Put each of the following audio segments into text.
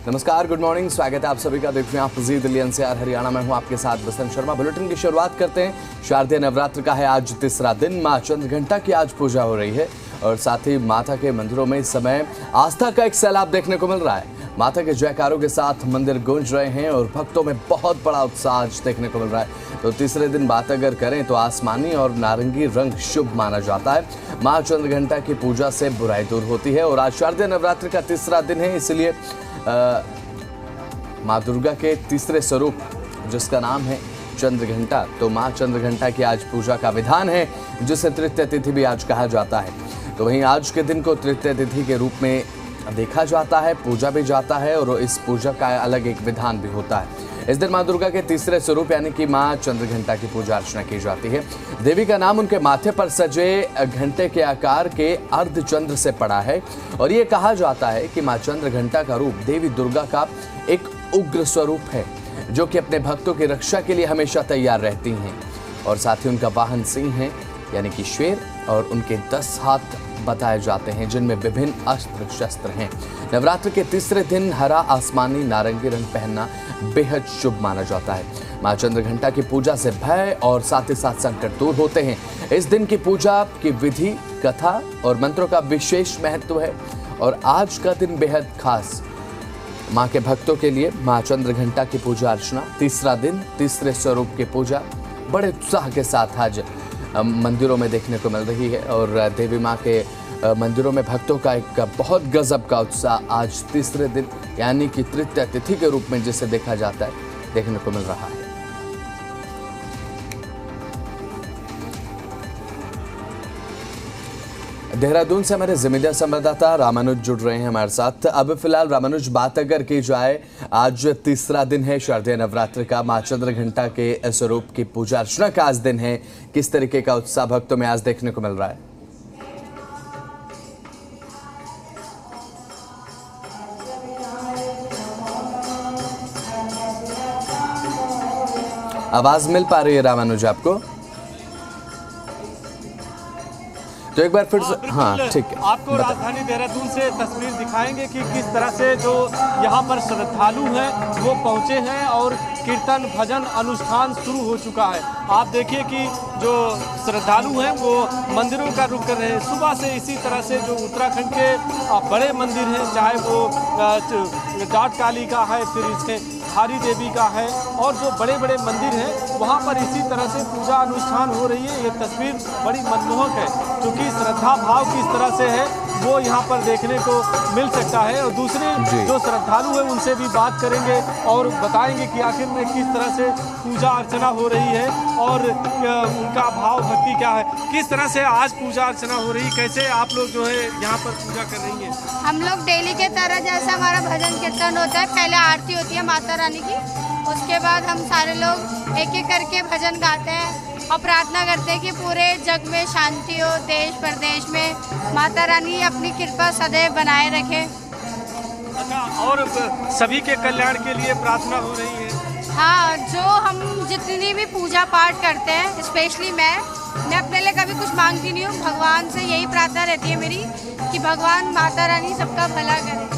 नमस्कार, good morning, स्वागत है आप सभी का। देख रहे हैं आप जी दिल्ली एनसीआर हरियाणा में हूं आपके साथ बसंत शर्मा। बुलेटिन की शुरुआत करते हैं। शारदीय नवरात्र का है आज तीसरा दिन। मां चंद्रघंटा की आज पूजा हो रही है और साथ ही माता के मंदिरों में इस समय आस्था का एक सैलाब देखने को मिल रहा है। माता के जयकारों के साथ मंदिर गूंज रहे हैं और भक्तों में बहुत बड़ा उत्साह आज देखने को मिल रहा है। तो तीसरे दिन बात अगर करें तो आसमानी और नारंगी रंग शुभ माना जाता है। मां चंद्रघंटा की पूजा से बुराई दूर होती है और आज शारदीय नवरात्र का तीसरा दिन है, इसलिए माँ दुर्गा के तीसरे स्वरूप जिसका नाम है चंद्रघंटा, तो माँ चंद्रघंटा की आज पूजा का विधान है, जिसे तृतीय तिथि भी आज कहा जाता है। तो वहीं आज के दिन को तृतीय तिथि के रूप में देखा जाता है, पूजा भी जाता है और इस पूजा का अलग एक विधान भी होता है। इस दिन माँ दुर्गा के तीसरे स्वरूप यानी कि माँ चंद्रघंटा की पूजा अर्चना की जाती है। देवी का नाम उनके माथे पर सजे घंटे के आकार के अर्धचंद्र से पड़ा है और ये कहा जाता है कि माँ चंद्रघंटा का रूप देवी दुर्गा का एक उग्र स्वरूप है, जो कि अपने भक्तों की रक्षा के लिए हमेशा तैयार रहती हैं। और साथ ही उनका वाहन सिंह है यानी कि शेर, और उनके 10 हाथ बताए जाते हैं जिनमें विभिन्न अस्त्र शस्त्र हैं। नवरात्र के तीसरे दिन हरा आसमानी नारंगी रंग पहनना बेहद शुभ माना जाता है। मां चंद्रघंटा की पूजा से भय और साथ ही साथ संकट दूर होते हैं। इस दिन की पूजा की विधि, कथा और मंत्रों का विशेष महत्व है और आज का दिन बेहद खास मां के भक्तों के लिए। मां चंद्रघंटा की पूजा अर्चना तीसरा दिन, तीसरे स्वरूप की पूजा बड़े उत्साह के साथ आज मंदिरों में देखने को मिल रही है और देवी माँ के मंदिरों में भक्तों का एक बहुत गजब का उत्साह आज तीसरे दिन यानी कि तृतीय तिथि के रूप में जिसे देखा जाता है देखने को मिल रहा है। देहरादून से हमारे जिम्मेदार संवाददाता रामानुज जुड़ रहे हैं हमारे साथ। अब फिलहाल रामानुज, बात अगर की जाए, आज तीसरा दिन है शारदीय नवरात्र का, मां चंद्रघंटा के स्वरूप की पूजा अर्चना का आज दिन है। किस तरीके का उत्साह भक्तों में आज देखने को मिल रहा है? आवाज मिल पा रही है रामानुज आपको? तो एक बार फिर से, हाँ ठीक है, आपको राजधानी देहरादून से तस्वीर दिखाएंगे कि किस तरह से जो यहाँ पर श्रद्धालु हैं वो पहुँचे हैं और कीर्तन भजन अनुष्ठान शुरू हो चुका है। आप देखिए कि जो श्रद्धालु हैं वो मंदिरों का रुख कर रहे हैं। सुबह से इसी तरह से जो उत्तराखंड के बड़े मंदिर हैं, चाहे वो जाट काली का है, फिर इसके धारी देवी का है, और जो बड़े बड़े मंदिर हैं वहाँ पर इसी तरह से पूजा अनुष्ठान हो रही है। ये तस्वीर बड़ी मनमोहक है, क्योंकि श्रद्धा भाव किस तरह से है वो यहाँ पर देखने को मिल सकता है। और दूसरे जो श्रद्धालु हैं उनसे भी बात करेंगे और बताएंगे कि आखिर में किस तरह से पूजा अर्चना हो रही है और उनका भाव भक्ति क्या है। किस तरह से आज पूजा अर्चना हो रही, कैसे आप लोग जो है यहाँ पर पूजा कर रही हैं? हम लोग डेली के तरह जैसे हमारा भजन कीर्तन होता है, पहले आरती होती है माता रानी की, उसके बाद हम सारे लोग एक एक करके भजन गाते हैं और प्रार्थना करते हैं कि पूरे जग में शांति हो, देश प्रदेश में माता रानी अपनी कृपा सदैव बनाए रखे। अच्छा, और सभी के कल्याण के लिए प्रार्थना हो रही है? हाँ, जो हम जितनी भी पूजा पाठ करते हैं, स्पेशली मैं अपने लिए कभी कुछ मांगती नहीं हूँ। भगवान से यही प्रार्थना रहती है मेरी कि भगवान माता रानी सबका भला करे।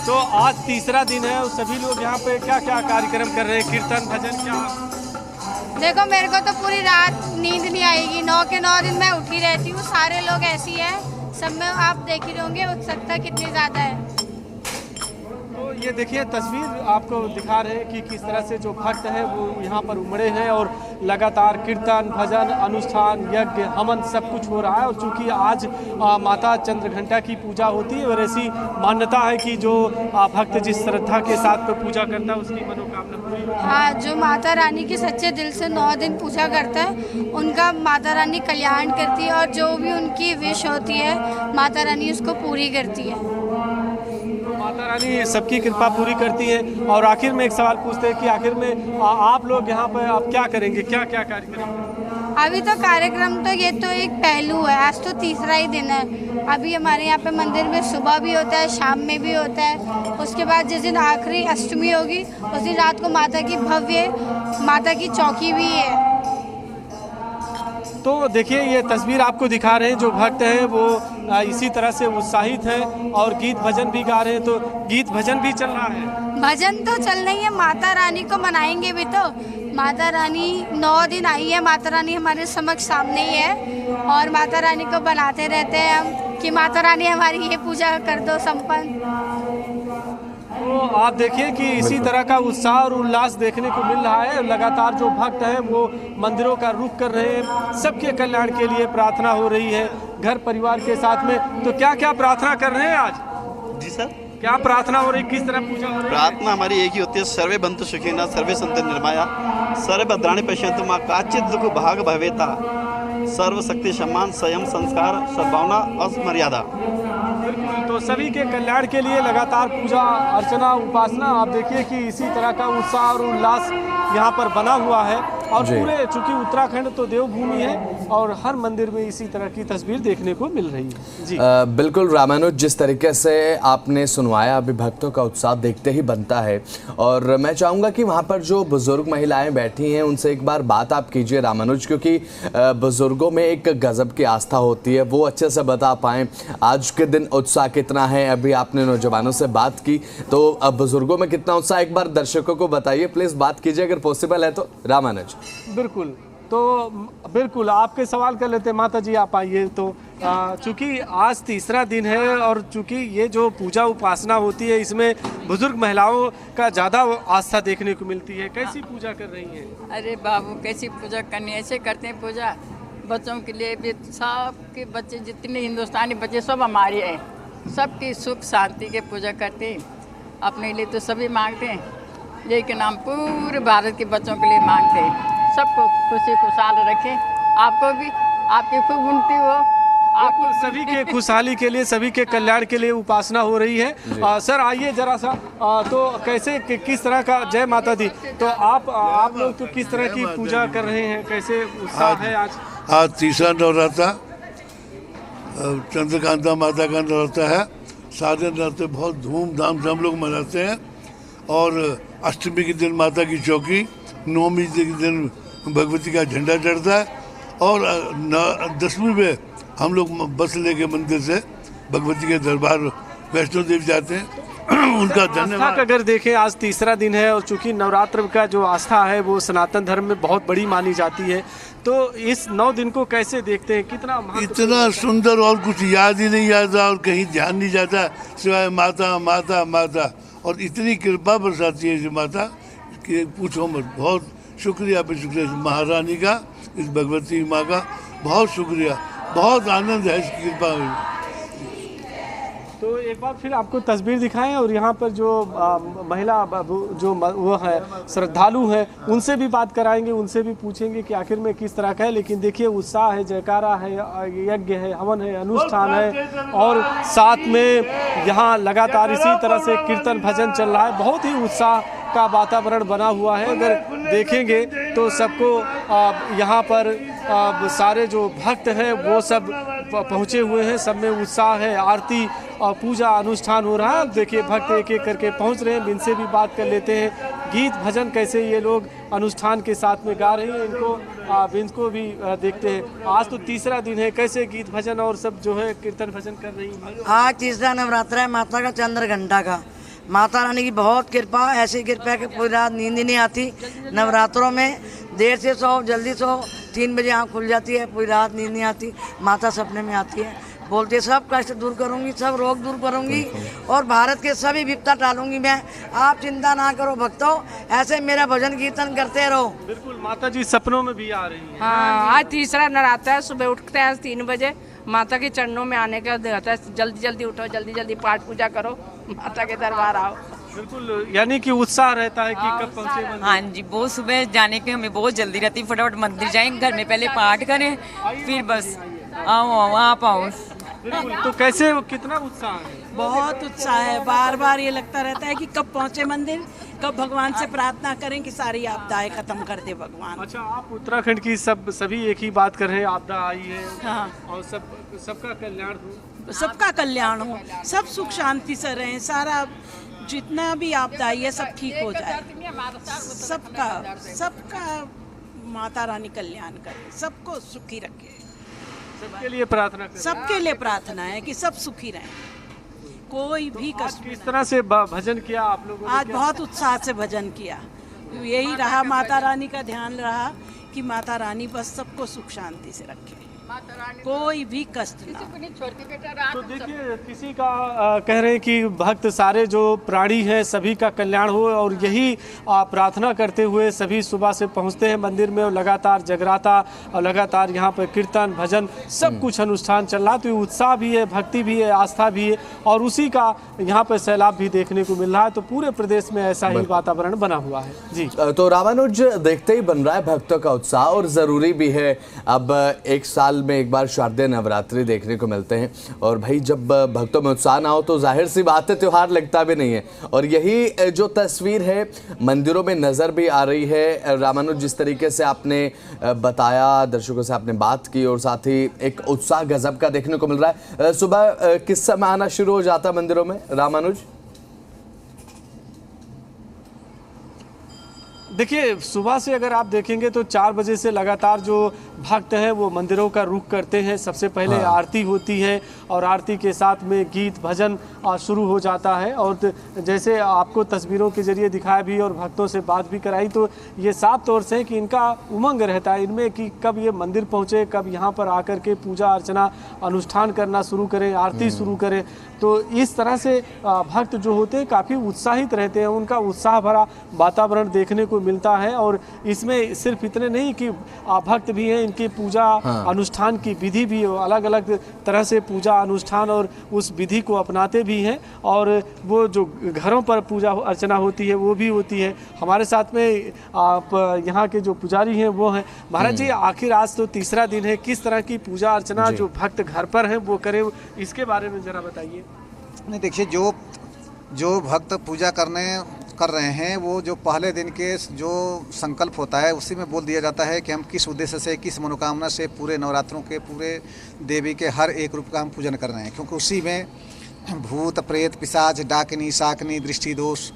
तो आज तीसरा दिन है और सभी लोग यहाँ पे क्या क्या कार्यक्रम कर रहे हैं, कीर्तन भजन क्या? देखो, मेरे को तो पूरी रात नींद नहीं आएगी, 9 के 9 दिन मैं उठी रहती हूँ। सारे लोग ऐसी हैं, सब में आप देख ही होंगे उत्सुकता कितनी ज़्यादा है। तो ये देखिए तस्वीर आपको दिखा रहे हैं कि किस तरह से जो भक्त हैं वो यहाँ पर उमड़े हैं और लगातार कीर्तन भजन अनुष्ठान यज्ञ हवन सब कुछ हो रहा है। और चूँकि आज माता चंद्रघंटा की पूजा होती है और ऐसी मान्यता है कि जो भक्त जिस श्रद्धा के साथ पूजा करता है उसकी मनोकामना पूरी होती है। हाँ, जो माता रानी की सच्चे दिल से 9 दिन पूजा करता है उनका माता रानी कल्याण करती है और जो भी उनकी विश होती है माता रानी उसको पूरी करती है। माता रानी सबकी कृपा पूरी करती है। और आखिर में एक सवाल पूछते हैं कि आखिर में आप लोग यहाँ पर आप क्या करेंगे, क्या क्या कार्यक्रम? अभी तो कार्यक्रम तो ये तो एक पहलू है, आज तो तीसरा ही दिन है। अभी हमारे यहाँ पे मंदिर में सुबह भी होता है, शाम में भी होता है। उसके बाद जिस दिन आखिरी अष्टमी होगी उस दिन रात को माता की भव्य माता की चौकी भी है। तो देखिए ये तस्वीर आपको दिखा रहे हैं, जो भक्त हैं वो इसी तरह से उत्साहित हैं और गीत भजन भी गा रहे हैं। तो गीत भजन भी चल रहा है। भजन तो चल रही है, माता रानी को मनाएंगे भी तो। माता रानी 9 दिन आई है, माता रानी हमारे समक्ष सामने ही है और माता रानी को बनाते रहते हैं हम कि माता रानी हमारी ये पूजा कर दो संपन्न। तो आप देखिए कि इसी तरह का उत्साह और उल्लास देखने को मिल रहा है। लगातार जो भक्त हैं वो मंदिरों का रुख कर रहे हैं, सबके कल्याण के लिए प्रार्थना हो रही है घर परिवार के साथ में। तो क्या क्या प्रार्थना कर रहे हैं आज? जी सर, क्या प्रार्थना हो रही, किस तरह पूजा हो रही है? प्रार्थना हमारी एक ही होती है, सर्वे बंतु सुखिनः सर्वे सन्तु निर्भया सर्वे भद्राणि पश्यन्तु मा काचित् दुःख भाग भवेता सर्वशक्ति सम्मान संयम संस्कार सद्भावना असमर्यादा। बिल्कुल, तो सभी के कल्याण के लिए लगातार पूजा अर्चना उपासना, आप देखिए कि इसी तरह का उत्साह और उल्लास यहाँ पर बना हुआ है। और पूरे, चूंकि उत्तराखंड तो देवभूमि है और हर मंदिर में इसी तरह की तस्वीर देखने को मिल रही है। जी बिल्कुल रामानुज, जिस तरीके से आपने सुनवाया, अभी भक्तों का उत्साह देखते ही बनता है। और मैं चाहूँगा कि वहाँ पर जो बुजुर्ग महिलाएं बैठी हैं उनसे एक बार बात आप कीजिए रामानुज, क्योंकि बुजुर्गों में एक गजब की आस्था होती है, वो अच्छे से बता पाएँ आज के दिन उत्साह कितना है। अभी आपने नौजवानों से बात की, तो अब बुजुर्गों में कितना उत्साह, एक बार दर्शकों को बताइए प्लीज़, बात कीजिए अगर पॉसिबल है तो रामानुज। बिल्कुल, तो बिल्कुल आपके सवाल कर लेते हैं। माता जी आप आइए। तो चूँकि आज तीसरा दिन है और चूँकि ये जो पूजा उपासना होती है इसमें बुजुर्ग महिलाओं का ज़्यादा आस्था देखने को मिलती है, कैसी पूजा कर रही हैं? अरे बाबू कैसी पूजा करनी, ऐसे करते हैं पूजा बच्चों के लिए भी। सबके बच्चे जितने हिंदुस्तानी बच्चे सब हमारे हैं, सबकी सुख शांति के पूजा करते हैं। अपने लिए तो सभी मांगते हैं, लेकिन हम पूरे भारत के बच्चों के लिए मांगते हैं सबको खुशी खुशहाल रखें, आपको भी, आपकी खूब उन्नति हो, आपको सभी के खुशहाली के लिए, सभी के कल्याण के लिए उपासना हो रही है। सर आइए जरा सा, तो कैसे किस तरह का, जय माता दी, तो आप लोग तो किस तरह की पूजा कर रहे हैं, कैसे उत्साह है आज? आज तीसरा नवरात्र, चंद्रकांता माता का नवरात्र है। सारे नवरात्र बहुत धूमधाम से हम लोग मनाते हैं और अष्टमी के दिन माता की चौकी, नवमी के दिन भगवती का झंडा चढ़ता है और 10वीं में हम लोग बस लेके मंदिर से भगवती के दरबार वैष्णो देवी जाते हैं। उनका धन्यवाद। अगर देखें आज तीसरा दिन है और चूंकि नवरात्र का जो आस्था है वो सनातन धर्म में बहुत बड़ी मानी जाती है, तो इस 9 दिन को कैसे देखते हैं? कितना इतना सुंदर, और कुछ याद ही नहीं आता और कहीं ध्यान नहीं जाता सिवाय माता माता माता। और इतनी कृपा बरसाती है माता कि पूछो मत। बहुत शुक्रिया पे शुक्रिया महारानी का, इस भगवती माँ का बहुत शुक्रिया, बहुत आनंद है इसकी कृपा में। तो एक बार फिर आपको तस्वीर दिखाएं और यहाँ पर जो महिला जो वो है श्रद्धालु है उनसे भी बात कराएंगे, उनसे भी पूछेंगे कि आखिर में किस तरह का है। लेकिन देखिए उत्साह है, जयकारा है, यज्ञ है, हवन है, अनुष्ठान है और साथ में यहाँ लगातार इसी तरह से कीर्तन भजन चल रहा है। बहुत ही उत्साह का वातावरण बना हुआ है। अगर देखेंगे तो सबको यहाँ पर सारे जो भक्त हैं वो सब पहुँचे हुए हैं, सब में उत्साह है। आरती और पूजा अनुष्ठान हो रहा है। देखिए भक्त एक एक करके पहुँच रहे हैं, इनसे भी बात कर लेते हैं। गीत भजन कैसे ये लोग अनुष्ठान के साथ में गा रहे हैं, इनको भी देखते हैं। आज तो तीसरा दिन है, कैसे गीत भजन और सब जो है कीर्तन भजन कर रही है? आज तीसरा नवरात्र है माता का चंद्र घंटा का। माता रानी की बहुत कृपा, ऐसी कृपा है कि पूरी रात नींद ही नहीं आती। नवरात्रों में देर से सो, जल्दी सो, 3 बजे आँख खुल जाती है, पूरी रात नींद नहीं आती। माता सपने में आती है, बोलते सब कष्ट दूर करूंगी, सब रोग दूर करूंगी और भारत के सभी विपदा टालूंगी मैं। आप चिंता ना करो भक्तों, ऐसे मेरा भजन कीर्तन करते रहो। बिल्कुल, माता जी सपनों में भी आ रही है। हाँ, आज तीसरा नवरात्र है। सुबह उठते हैं 3 बजे, माता के चरणों में आने का होता है। जल्दी जल्दी उठो, जल्दी जल्दी पाठ पूजा करो, माता के दरबार आओ। बिल्कुल, यानी कि उत्साह रहता है कि कब पहुँचे मंदिर। हाँ जी, बहुत सुबह जाने के हमें बहुत जल्दी रहती है। फटाफट मंदिर जाएं, घर में पहले पाठ करें, फिर बस आओ आप आओ। बिल्कुल, तो कैसे, कितना उत्साह है? बहुत उत्साह है। बार बार ये लगता रहता है कि कब पहुँचे मंदिर, कब भगवान से प्रार्थना करें कि सारी आपदाएं खत्म कर दे भगवान। अच्छा, आप उत्तराखंड की सभी एक ही बात कर रहे हैं, आपदा आई है। हाँ। और सबका कल्याण हो, सबका कल्याण हो, सब सुख शांति से रहें, सारा जितना भी आपदा आई है सब ठीक हो जाए। सबका माता रानी कल्याण करे, सबको सुखी रखे। सबके लिए प्रार्थना करें। सबके लिए प्रार्थना है कि सब सुखी रहें, कोई भी कष्ट। किस तरह से भजन किया आप लोगों ने? आज बहुत उत्साह से भजन किया। यही रहा, माता रानी का ध्यान रहा कि माता रानी बस सबको सुख शांति से रखे, कोई भी कष्ट ना। तो देखिए, किसी का कह रहे हैं कि भक्त सारे जो प्राणी हैं सभी का कल्याण हो, और यही प्रार्थना करते हुए सभी सुबह से पहुंचते हैं मंदिर में, और लगातार जगराता और लगातार यहाँ पर कीर्तन भजन सब कुछ अनुष्ठान चल रहा। तो ये उत्साह भी है, भक्ति भी है, आस्था भी है, और उसी का यहाँ पर सैलाब भी देखने को मिल रहा है। तो पूरे प्रदेश में ऐसा ही वातावरण बना हुआ है। जी, तो रामानुज, देखते ही बन रहा है भक्तों का उत्साह, और ज़रूरी भी है। अब एक साल में एक बार शारदीय नवरात्रि देखने को मिलते हैं, और भाई जब भक्तों में उत्साह ना हो तो जाहिर सी बात है त्योहार लगता भी नहीं है। और यही जो तस्वीर है मंदिरों में नज़र भी आ रही है। रामानुज, जिस तरीके से आपने बताया, दर्शकों से आपने बात की, और साथ ही एक उत्साह गजब का देखने को मिल रहा है। सुबह किस समय आना शुरू हो जाता है मंदिरों में रामानुज? देखिए, सुबह से अगर आप देखेंगे तो 4 बजे से लगातार जो भक्त हैं वो मंदिरों का रुख करते हैं। सबसे पहले आरती होती है, और आरती के साथ में गीत भजन शुरू हो जाता है। और जैसे आपको तस्वीरों के जरिए दिखाया भी और भक्तों से बात भी कराई, तो ये साफ तौर से कि इनका उमंग रहता है इनमें कि कब ये मंदिर पहुँचे, कब यहाँ पर आकर के पूजा अर्चना अनुष्ठान करना शुरू करें, आरती शुरू करें। तो इस तरह से भक्त जो होते हैं काफ़ी उत्साहित रहते हैं, उनका उत्साह भरा वातावरण देखने को मिलता है। और इसमें सिर्फ इतने नहीं कि भक्त भी हैं, इनकी पूजा अनुष्ठान की विधि भी अलग अलग तरह से पूजा अनुष्ठान और उस विधि को अपनाते भी हैं। और वो जो घरों पर पूजा अर्चना होती है वो भी होती है। हमारे साथ में आप यहाँ के जो पुजारी हैं वो हैं। महाराज जी, आखिर आज तो तीसरा दिन है, किस तरह की पूजा अर्चना जो भक्त घर पर हैं वो करें, इसके बारे में जरा बताइए। नहीं, देखिए, जो भक्त पूजा कर रहे हैं, वो जो पहले दिन के जो संकल्प होता है उसी में बोल दिया जाता है कि हम किस उद्देश्य से, किस मनोकामना से पूरे नवरात्रों के पूरे देवी के हर एक रूप का हम पूजन कर रहे हैं। क्योंकि उसी में भूत प्रेत पिशाच डाकिनी शाकिनी दृष्टि दोष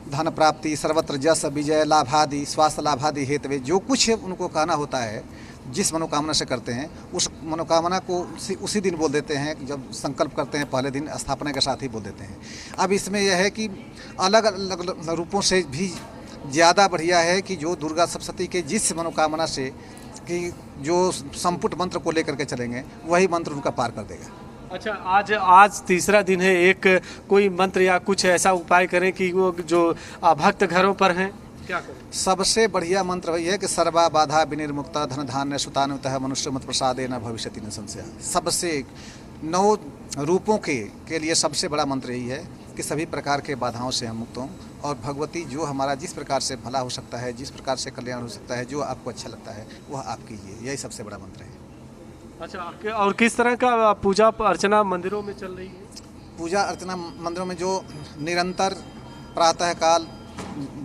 धन प्राप्ति सर्वत्र जस विजय लाभादि स्वास्थ्य लाभादि हेतवे जो कुछ उनको कहना होता है, जिस मनोकामना से करते हैं उस मनोकामना को उसी दिन बोल देते हैं। जब संकल्प करते हैं पहले दिन स्थापना के साथ ही बोल देते हैं। अब इसमें यह है कि अलग अलग रूपों से भी ज़्यादा बढ़िया है कि जो दुर्गा सप्तशती के जिस मनोकामना से कि जो संपुट मंत्र को लेकर के चलेंगे वही मंत्र उनका पार कर देगा। अच्छा, आज तीसरा दिन है, एक कोई मंत्र या कुछ ऐसा उपाय करें कि वो जो भक्त घरों पर हैं क्या करें? सबसे बढ़िया मंत्र वही है कि सर्वा बाधा विनिर्मुक्ता धन धान्य सुतानुतः मनुष्य मत प्रसादे न भविष्यति न संशय। सबसे 9 रूपों के लिए सबसे बड़ा मंत्र यही है कि सभी प्रकार के बाधाओं से हम मुक्त हों, और भगवती जो हमारा जिस प्रकार से भला हो सकता है, जिस प्रकार से कल्याण हो सकता है, जो आपको अच्छा लगता है वह आप कीजिए। यही सबसे बड़ा मंत्र है। अच्छा, और किस तरह का पूजा अर्चना मंदिरों में चल रही है? पूजा अर्चना मंदिरों में जो निरंतर प्रातःकाल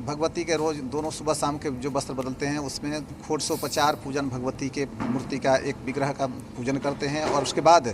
भगवती के रोज दोनों सुबह शाम के जो वस्त्र बदलते हैं, उसमें षोडशोपचार पूजन भगवती के मूर्ति का एक विग्रह का पूजन करते हैं, और उसके बाद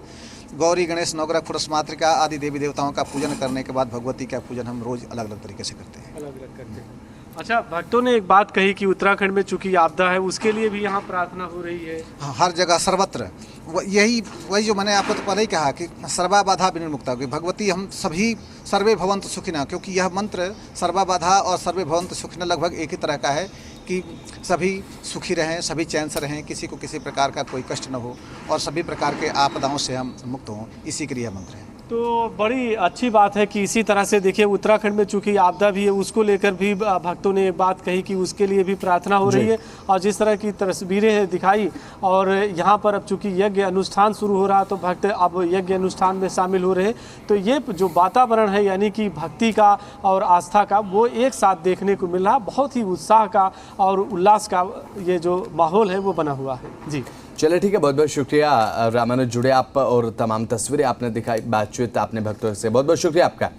गौरी गणेश नवग्रह खुरस मातृका आदि देवी देवताओं का पूजन करने के बाद भगवती का पूजन हम रोज अलग अलग तरीके से करते हैं। अलग अलग करते हैं। अच्छा, भक्तों ने एक बात कही कि उत्तराखंड में चूंकि आपदा है उसके लिए भी यहाँ प्रार्थना हो रही है। हाँ, हर जगह सर्वत्र वही जो मैंने आपको तो पहले ही कहा कि सर्वा बाधा विनिर्मुक्ता, कि भगवती हम सभी सर्वे भवन्तु सुखिनः, क्योंकि यह मंत्र सर्वा बाधा और सर्वे भवन्तु सुखिनः लगभग एक ही तरह का है कि सभी सुखी रहें, सभी चैन से रहें, किसी को किसी प्रकार का कोई कष्ट न हो, और सभी प्रकार के आपदाओं से हम मुक्त हों, इसी के लिए मंत्र है। तो बड़ी अच्छी बात है कि इसी तरह से देखिए उत्तराखंड में चूंकि आपदा भी है उसको लेकर भी भक्तों ने बात कही कि उसके लिए भी प्रार्थना हो रही है। और जिस तरह की तस्वीरें दिखाई, और यहाँ पर अब चूंकि यज्ञ अनुष्ठान शुरू हो रहा तो भक्त अब यज्ञ अनुष्ठान में शामिल हो रहे हैं। तो ये जो वातावरण है यानी कि भक्ति का और आस्था का वो एक साथ देखने को मिल रहा, बहुत ही उत्साह का और उल्लास का ये जो माहौल है वो बना हुआ है। जी, चलिए ठीक है, बहुत बहुत शुक्रिया रामानुज, जुड़े आप और तमाम तस्वीरें आपने दिखाई, बातचीत आपने भक्तों से, बहुत बहुत शुक्रिया आपका।